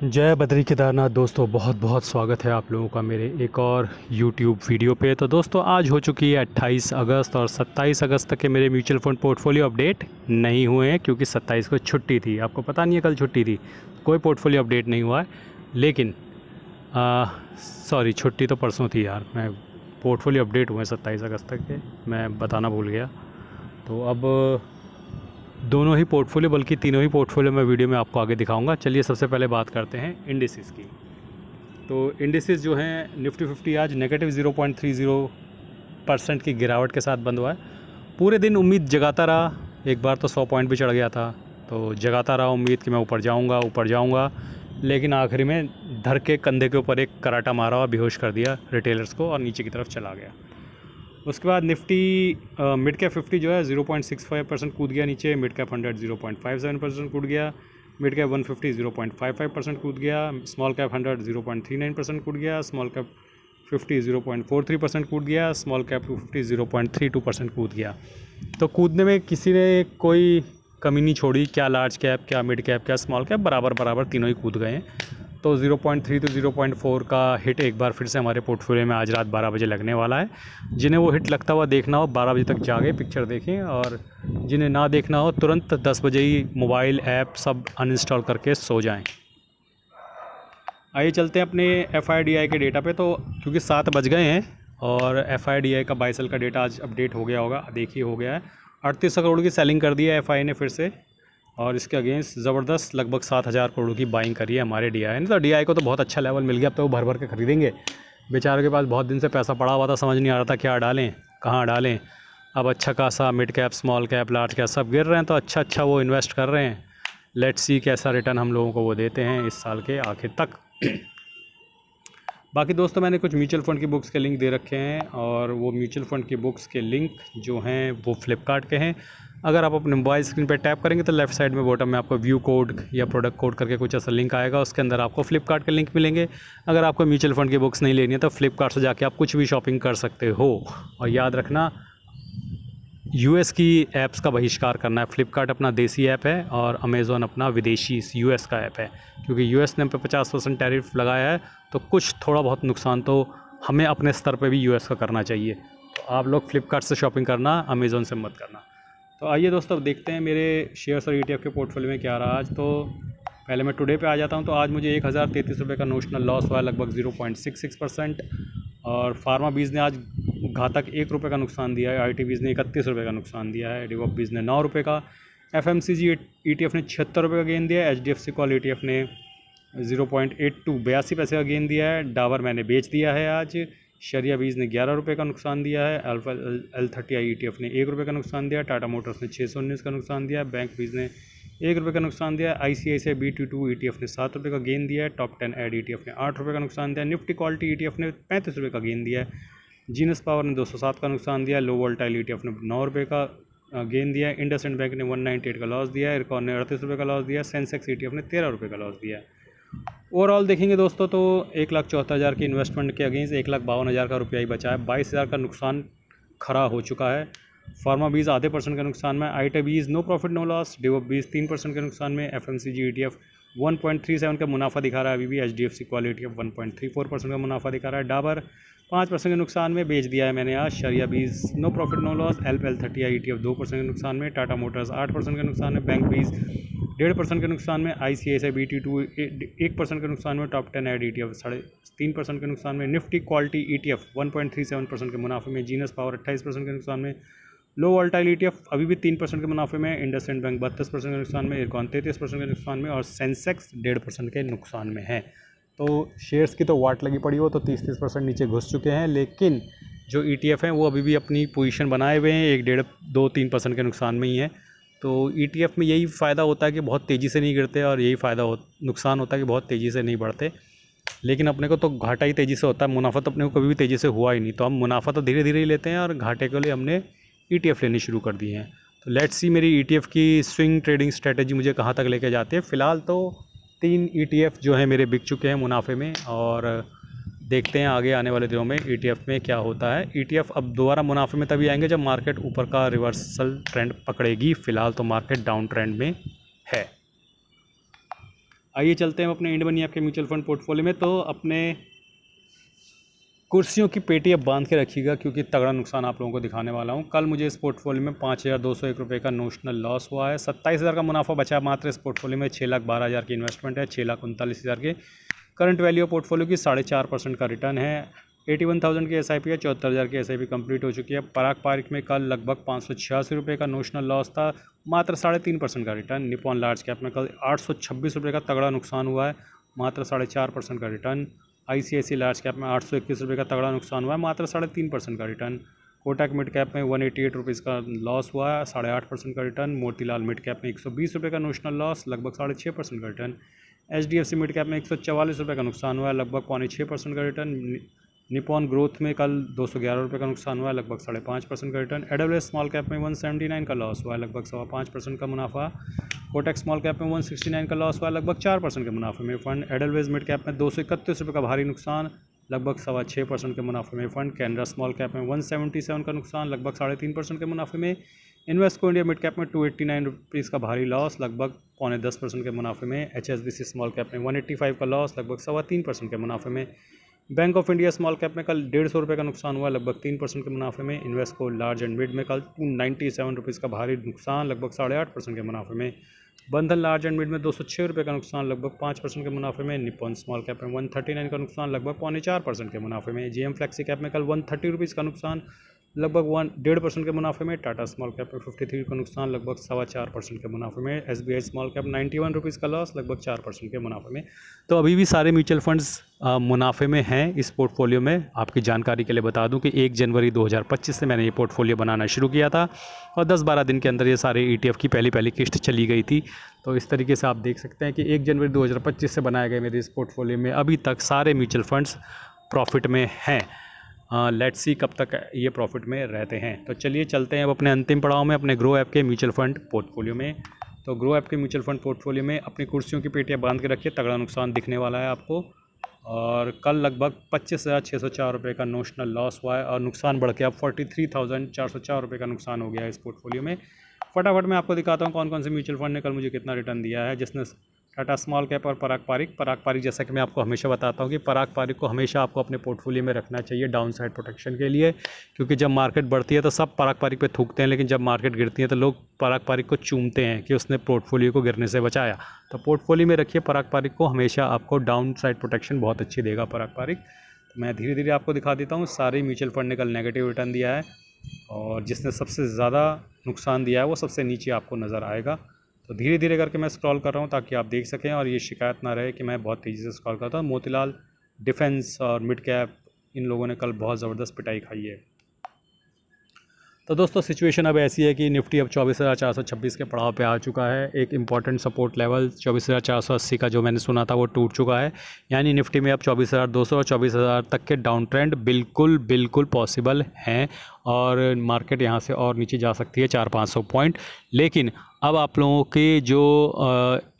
जय बद्री केदारनाथ दोस्तों, बहुत बहुत स्वागत है आप लोगों का मेरे एक और यूट्यूब वीडियो पे। तो दोस्तों आज हो चुकी है 28 अगस्त और 27 अगस्त तक के मेरे म्यूचुअल फंड पोर्टफोलियो अपडेट नहीं हुए हैं क्योंकि 27 को छुट्टी थी। आपको पता नहीं है कल छुट्टी थी, कोई पोर्टफोलियो अपडेट नहीं हुआ है। लेकिन सॉरी, छुट्टी तो परसों थी यार। मैं पोर्टफोलियो अपडेट हुए हैं 27 अगस्त तक के, मैं बताना भूल गया। तो अब दोनों ही पोर्टफोलियो, बल्कि तीनों ही पोर्टफोलियो मैं वीडियो में आपको आगे दिखाऊंगा। चलिए सबसे पहले बात करते हैं इंडिसेस की। तो इंडिसेस जो हैं, निफ्टी 50 आज नेगेटिव 0.30% की गिरावट के साथ बंद हुआ है। पूरे दिन उम्मीद जगाता रहा, एक बार तो 100 पॉइंट भी चढ़ गया था, तो जगाता रहा उम्मीद कि मैं ऊपर जाऊंगा, लेकिन आखिरी में धर के कंधे के ऊपर एक कराटा मारा और बेहोश कर दिया रिटेलर्स को और नीचे की तरफ चला गया। उसके बाद निफ्टी मिड कैप 50 जो है 0.65% कूद गया नीचे, मिड कैप 100 0.57% कूद गया, मिड कैप 150 0.55% कूद गया, स्मॉल कैप 100 0.39% कूद गया, स्मॉल कैप 50 0.43% कूद गया, स्मॉल कैप 250 0.32% कूद गया। तो कूदने में किसी ने कोई कमी नहीं छोड़ी, क्या लार्ज कैप, क्या मिड कैप, क्या स्मॉल कैप, बराबर तीनों ही कूद गए हैं। तो 0.3 to 0.4 का हिट एक बार फिर से हमारे पोर्टफोलियो में आज रात 12 बजे लगने वाला है। जिन्हें वो हिट लगता हुआ देखना हो 12 बजे तक जागे, पिक्चर देखें, और जिन्हें ना देखना हो तुरंत 10 बजे ही मोबाइल ऐप सब अनइंस्टॉल करके सो जाएं। आइए चलते हैं अपने FIDI के डेटा पे। तो क्योंकि 7 बज गए हैं और FIDI का 22 साल का डेटा आज अपडेट हो गया होगा, देखिए हो गया है। 3800 करोड़ की सेलिंग कर दी है FI ने फिर से, और इसके अगेंस्ट ज़बरदस्त लगभग 7000 करोड़ की बाइंग करी है हमारे DI ने। तो DI को तो बहुत अच्छा लेवल मिल गया, अब तो वो भर भर के खरीदेंगे। बेचारों के पास बहुत दिन से पैसा पड़ा हुआ था, समझ नहीं आ रहा था क्या डालें, कहाँ डालें। अब अच्छा खासा mid cap, small cap, large cap सब गिर रहे हैं, तो अच्छा वो इन्वेस्ट कर रहे हैं। लेट्स सी कैसा रिटर्न हम लोगों को वो देते हैं इस साल के आखिर तक। बाकी दोस्तों मैंने कुछ म्यूचुअल फ़ंड की बुक्स के लिंक दे रखे हैं, और वो म्यूचुअल फ़ंड की बुक्स के लिंक जो हैं वो फ्लिपकार्ट के हैं। अगर आप अपने मोबाइल स्क्रीन पर टैप करेंगे तो लेफ़्ट साइड में बॉटम में आपको व्यू कोड या प्रोडक्ट कोड करके कुछ ऐसा लिंक आएगा, उसके अंदर आपको फ्लिपकार्ट के लिंक मिलेंगे। अगर आपको म्यूचुअल फ़ंड की बुक्स नहीं लेनी है तो फ्लिपकार्ट से जाके आप कुछ भी शॉपिंग कर सकते हो। और याद रखना, US की ऐप्स का बहिष्कार करना है। फ्लिपकार्ट अपना देसी ऐप है और अमेज़ॉन अपना विदेशी US का ऐप है, क्योंकि US ने हम पे 50% टैरिफ लगाया है, तो कुछ थोड़ा बहुत नुकसान तो हमें अपने स्तर पे भी US का करना चाहिए। तो आप लोग फ्लिपकार्ट से शॉपिंग करना, अमेज़ॉन से मत करना। तो आइए दोस्तों अब देखते हैं मेरे शेयर्स और ETF के पोर्टफोलियो में क्या रहा आज। तो पहले मैं टुडे पे आ जाता हूँ। तो आज मुझे 1033 रुपये का नोशनल लॉस हुआ है, लगभग 0.66%। और फार्मा बीज ने आज घातक 1 रुपये का नुकसान दिया है, IT बीज ने 31 रुपये का नुकसान दिया है, डिवॉप बीज ने 9 रुपये का, FMCG ETF ने 76 रुपये का गेन दिया है, HDFC कॉल ETF ने 82 पैसे का गेन दिया है, डाबर मैंने बेच दिया है आज, शरिया बीज ने 11 रुपये का नुकसान दिया है, अल्फा L30 ETF ने 1 रुपये का नुकसान दिया, टाटा मोटर्स ने 619 का नुकसान दिया, बैंक बीज ने 1 रुपये का नुकसान दिया, ICICI BT2 ETF ने 7 रुपये का गेन दिया है, टॉप 10 एड ETF ने 8 रुपये का नुकसान दिया, निफ्टी क्वालिटी ETF ने 35 रुपये का गेन दिया है, जीनस पावर ने 207 का नुकसान दिया, लो वोल्टाइल ETF ने 9 रुपये का गेन दिया है, इंडसइंड बैंक ने 198 का लॉस दिया है, इरकॉन ने 38 रुपये का लॉस दिया, सेंसेक्स ETF ने 13 रुपये का लॉस दिया है। ओवरऑल देखेंगे दोस्तों तो 1,74,000 की इन्वेस्टमेंट के अगेंस्ट 1,52,000 का रुपया ही बचा है। 22,000 का नुकसान खरा हो चुका है। फार्मा बीज आधे % का नुकसान में, IT bees no profit no loss, डिवॉप बीज 3% के नुकसान में, FMCG ETF 1.37 का मुनाफा दिखा रहा है अभी भी, HDFC क्वाल ETF 1.34% का मुनाफा दिखा रहा है, डाबर 5% के नुकसान में बेच दिया है मैंने आज, शरिया bees no profit no loss, L30 ETF 2% के नुकसान में, टाटा मोटर्स 8% के नुकसान में, बैंक बीज 1.5% के नुकसान में, ICICI BT2 1% के नुकसान में, टॉप 10 एड ETF 3.5% के नुकसान में, निफ्टी क्वालिटी ETF 1.37% के मुनाफे में, जीनस पावर 28% के नुकसान में, लो वोल्टाइल ETF अभी भी 3% के मुनाफे में, इंडसइंड बैंक 32% के नुकसान में, इरकॉन 33% के नुकसान में, और सेंसेक्स 1.5% के नुकसान में है। तो शेयर्स की तो वाट लगी पड़ी हो, तो 30% नीचे घुस चुके हैं, लेकिन जो ETF हैं वो अभी भी अपनी पोजीशन बनाए हुए हैं, 1.5-2-3% के नुकसान में ही है। तो ETF में यही फ़ायदा होता है कि बहुत तेज़ी से नहीं गिरते, और यही नुकसान होता है कि बहुत तेज़ी से नहीं बढ़ते। लेकिन अपने को तो घाटा ही तेज़ी से होता है, मुनाफा तो अपने को कभी भी तेज़ी से हुआ ही नहीं। तो हम मुनाफा तो धीरे धीरे ही लेते हैं, और घाटे के लिए हमने ETF लेनी शुरू कर दी हैं। तो लेट्स सी मेरी ETF की स्विंग ट्रेडिंग स्ट्रेटजी मुझे कहाँ तक लेके जाती है। फ़िलहाल तो 3 ETF जो है मेरे बिक चुके हैं मुनाफे में, और देखते हैं आगे आने वाले दिनों में ETF में क्या होता है। ETF अब दोबारा मुनाफे में तभी आएंगे जब मार्केट ऊपर का रिवर्सल ट्रेंड पकड़ेगी। फ़िलहाल तो मार्केट डाउन ट्रेंड में है। आइए चलते हैं अपने इंडियन मनी ऐप के म्यूचुअल फंड पोर्टफोलियो में। तो अपने कुर्सियों की पेटी अब बांध के रखिएगा, क्योंकि तगड़ा नुकसान आप लोगों को दिखाने वाला हूँ। कल मुझे इस पोर्टफोलियो में 5,201 रुपये का नोशनल लॉस हुआ है। 27,000 का मुनाफा बचा मात्र इस पोर्टफोलियो में। 6,12,000 की इन्वेस्टमेंट है। 6,39,000 के करंट वैल्यू पोर्टफोलियो की 4.5% का रिटर्न है। 81,000 की SIP है। 74,000 की SIP कंप्लीट हो चुकी है। पराग पारिक में कल लगभग 586 रुपये का नोशनल लॉस था, मात्र 3.5% का रिटर्न। निपॉन लार्ज कैप में कल 826 रुपये का तगड़ा नुकसान हुआ है, मात्र 4.5% का रिटर्न। ICICI लार्ज कैप में 821 रुपये का तगड़ा नुकसान हुआ है, मात्र 3.5% का रिटर्न। कोटक मिड कैप में 188 रुपीज़ का लॉस हुआ है, 8.5% का रिटर्न। मोतीलाल मिड कैप में 120 रुपये का नोशनल लॉस, लगभग 6.5% का रिटर्न। HDFC मिड कैप में 144 रुपये का नुकसान हुआ है, लगभग 5.6% का रिटर्न। निपॉन ग्रोथ में कल 211 रुपये का नुकसान हुआ है, लगभग 5.5% का रिटर्न। AWS स्मॉल कैप में 179 का लॉस हुआ है, लगभग 5.25% का मुनाफा। कोटक स्मॉल कैप में 169 का लॉस हुआ है, लगभग 4% के मुनाफे में फंड। एडलवेज मिड कैप में 231 रुपये का भारी नुकसान, लगभग 6.25% के मुनाफे में फंड। कैनरा स्मॉल कैप में 177 का नुकसान, लगभग 3.5% के मुनाफे में। इन्वेस्टको इंडिया मिड कैप में 289 रुपीज़ का भारी लॉस, लगभग 9.5% के मुनाफे में। HSBC स्मॉल कैप में 185 का लॉस, लगभग 3.25% के मुनाफे में। Bank of India small cap में कल 150 रुपये का नुकसान हुआ, लगभग 3% के मुनाफे में। इन्वेस्टको लार्ज एंड मिड में कल 297 रुपीज़ का भारी नुकसान, लगभग 8.5% के मुनाफे में। बंधन लार्ज एंड मिड में 206 रुपये का नुकसान, लगभग 5% के मुनाफे में। निपॉन स्मॉल कैप में 139 का नुकसान, लगभग 4.25% के मुनाफे में। GM फ्लेक्सी कैप में कल 130 रुपीज़ का नुकसान, लगभग 1.5% के मुनाफे में। टाटा स्मॉल कैप में 53 का नुकसान, लगभग 4.25% के मुनाफे में। SBI स्मॉल कैप 91 रुपीज़ का लॉस, लगभग 4% के मुनाफे में। तो अभी भी सारे म्यूचुअल फंड्स मुनाफे में हैं इस पोर्टफोलियो में। आपकी जानकारी के लिए बता दूं कि 1 जनवरी 2025 से मैंने ये पोर्टफोलियो बनाना शुरू किया था और 10-12 दिन के अंदर ये सारे ETF की पहली किस्त चली गई थी। तो इस तरीके से आप देख सकते हैं कि 1 जनवरी 2025 से बनाए गए मेरे इस पोर्टफोलियो में अभी तक सारे म्यूचुअल फंड्स प्रॉफिट में हैं। लेट्स सी कब तक ये प्रॉफिट में रहते हैं। तो चलिए चलते हैं अब अपने अंतिम पड़ाव में, अपने ग्रो ऐप के म्यूचुअल फंड पोर्टफोलियो में। तो ग्रो ऐप के म्यूचुअल फंड पोर्टफोलियो में अपनी कुर्सियों की पेटियाँ बांध के रखिए, तगड़ा नुकसान दिखने वाला है आपको। और कल लगभग 25,604 रुपये का नोशनल लॉस हुआ है और नुकसान बढ़ के अब 43,404 रुपये का नुकसान हो गया है इस पोर्टफोलियो में। फटाफट मैं आपको दिखाता हूँ कौन कौन से म्यूचुअल फंड ने कल मुझे कितना रिटर्न दिया है। जिसने टाटा स्मॉल कैप और पराग पारिक जैसा कि मैं आपको हमेशा बताता हूँ कि पराग पारिक को हमेशा आपको अपने पोर्टफोलियो में रखना चाहिए डाउन साइड प्रोटेक्शन के लिए, क्योंकि जब मार्केट बढ़ती है तो सब पराग पारिक पे थूकते हैं, लेकिन जब मार्केट गिरती है तो लोग पराग पारिक को चूमते हैं कि उसने पोर्टफोलियो को गिरने से बचाया। तो पोर्टफोलियो में रखिए पराग पारिक को, हमेशा आपको डाउन साइड प्रोटेक्शन बहुत अच्छी देगा पराग पारिक। तो मैं धीरे धीरे आपको दिखा देता हूँ। सारे म्यूचुअल फंड ने कल नेगेटिव रिटर्न दिया है और जिसने सबसे ज़्यादा नुकसान दिया है वो सबसे नीचे आपको नज़र आएगा। तो धीरे धीरे करके मैं स्क्रॉल कर रहा हूँ ताकि आप देख सकें और ये शिकायत ना रहे कि मैं बहुत तेज़ी से स्क्रॉल करता हूँ। मोतीलाल, डिफेंस और मिड कैप, इन लोगों ने कल बहुत ज़बरदस्त पिटाई खाई है। तो दोस्तों सिचुएशन अब ऐसी है कि निफ्टी अब 24,426 के पड़ाव पे आ चुका है। एक इम्पॉर्टेंट सपोर्ट लेवल 24,480 का जो मैंने सुना था वो टूट चुका है, यानी निफ्टी में अब 24,200 और 24,000 तक के डाउन ट्रेंड बिल्कुल पॉसिबल हैं और मार्केट यहाँ से और नीचे जा सकती है 400-500 पॉइंट। लेकिन अब आप लोगों के जो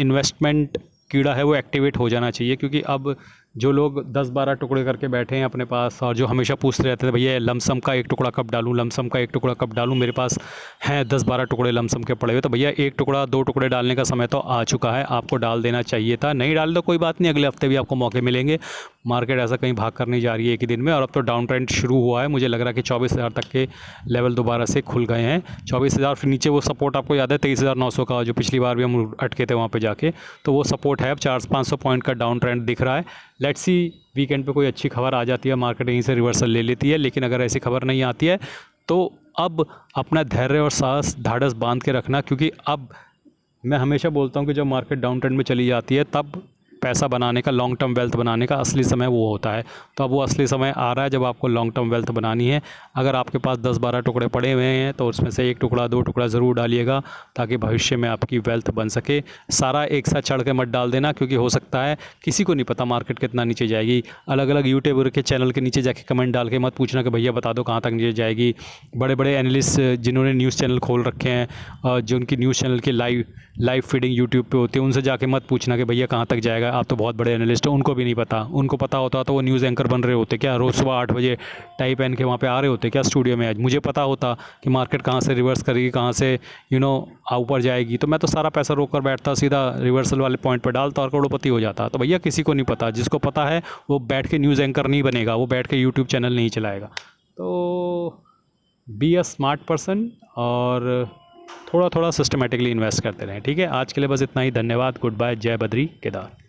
इन्वेस्टमेंट कीड़ा है वो एक्टिवेट हो जाना चाहिए, क्योंकि अब जो लोग 10-12 टुकड़े करके बैठे हैं अपने पास और जो हमेशा पूछते रहते थे भैया लमसम का एक टुकड़ा कब डालूं, लमसम का एक टुकड़ा कब डालूं, मेरे पास हैं 10-12 टुकड़े लमसम के पड़े हुए, तो भैया 1 टुकड़ा 2 टुकड़े डालने का समय तो आ चुका है, आपको डाल देना चाहिए था। नहीं डाल दो कोई बात नहीं, अगले हफ्ते भी आपको मौके मिलेंगे। मार्केट ऐसा कहीं भाग कर नहीं जा रही है एक ही दिन में और अब तो डाउन ट्रेंड शुरू हुआ है। मुझे लग रहा है कि 24,000 तक के लेवल दोबारा से खुल गए हैं। 24,000 फिर नीचे वो सपोर्ट आपको याद है 23,900 का, जो पिछली बार भी हम अटके थे वहाँ पे जाके, तो वो सपोर्ट है। अब 400-500 पॉइंट का डाउन ट्रेंड दिख रहा है। लेट्स सी वीकेंड पे कोई अच्छी खबर आ जाती है, मार्केट यहीं से रिवर्सल ले लेती है, लेकिन अगर ऐसी खबर नहीं आती है तो अब अपना धैर्य और साहस ढाढ़स बांध के रखना, क्योंकि अब मैं हमेशा बोलता हूँ कि जब मार्केट डाउन ट्रेंड में चली जाती है तब पैसा बनाने का, लॉन्ग टर्म वेल्थ बनाने का असली समय वो होता है। तो अब वो असली समय आ रहा है जब आपको लॉन्ग टर्म वेल्थ बनानी है। अगर आपके पास 10-12 टुकड़े पड़े हुए हैं तो उसमें से 1 टुकड़ा 2 टुकड़ा ज़रूर डालिएगा ताकि भविष्य में आपकी वेल्थ बन सके। सारा एक साथ चढ़ के मत डाल देना, क्योंकि हो सकता है, किसी को नहीं पता मार्केट कितना नीचे जाएगी। अलग अलग यूट्यूबर के चैनल के नीचे जाके कमेंट डाल के मत पूछना कि भैया बता दो कहाँ तक नीचे जाएगी। बड़े बड़े एनालिस्ट जिन्होंने न्यूज़ चैनल खोल रखे हैं, जो उनकी न्यूज़ चैनल की लाइव फीडिंग यूट्यूब पे होती है, उनसे जाके मत पूछना कि भैया कहाँ तक जाएगा। आप तो बहुत बड़े एनालिस्ट हो, उनको भी नहीं पता। उनको पता होता तो वो न्यूज़ एंकर बन रहे होते क्या? रोज़ सुबह 8 बजे टाई पहन के वहाँ पे आ रहे होते क्या स्टूडियो में? आज मुझे पता होता कि मार्केट कहाँ से रिवर्स करेगी, कहाँ से ऊपर जाएगी, तो मैं तो सारा पैसा रोक कर बैठता, सीधा रिवर्सल वाले पॉइंट पर डालता और करोड़पति हो जाता। तो भैया किसी को नहीं पता, जिसको पता है वो बैठ के न्यूज़ एंकर नहीं बनेगा, वो बैठ के यूट्यूब चैनल नहीं चलाएगा। तो बी अ स्मार्ट पर्सन और थोड़ा थोड़ा सिस्टमेटिकली इन्वेस्ट करते रहें। ठीक है, आज के लिए बस इतना ही। धन्यवाद, गुड बाय, जय बद्री केदार।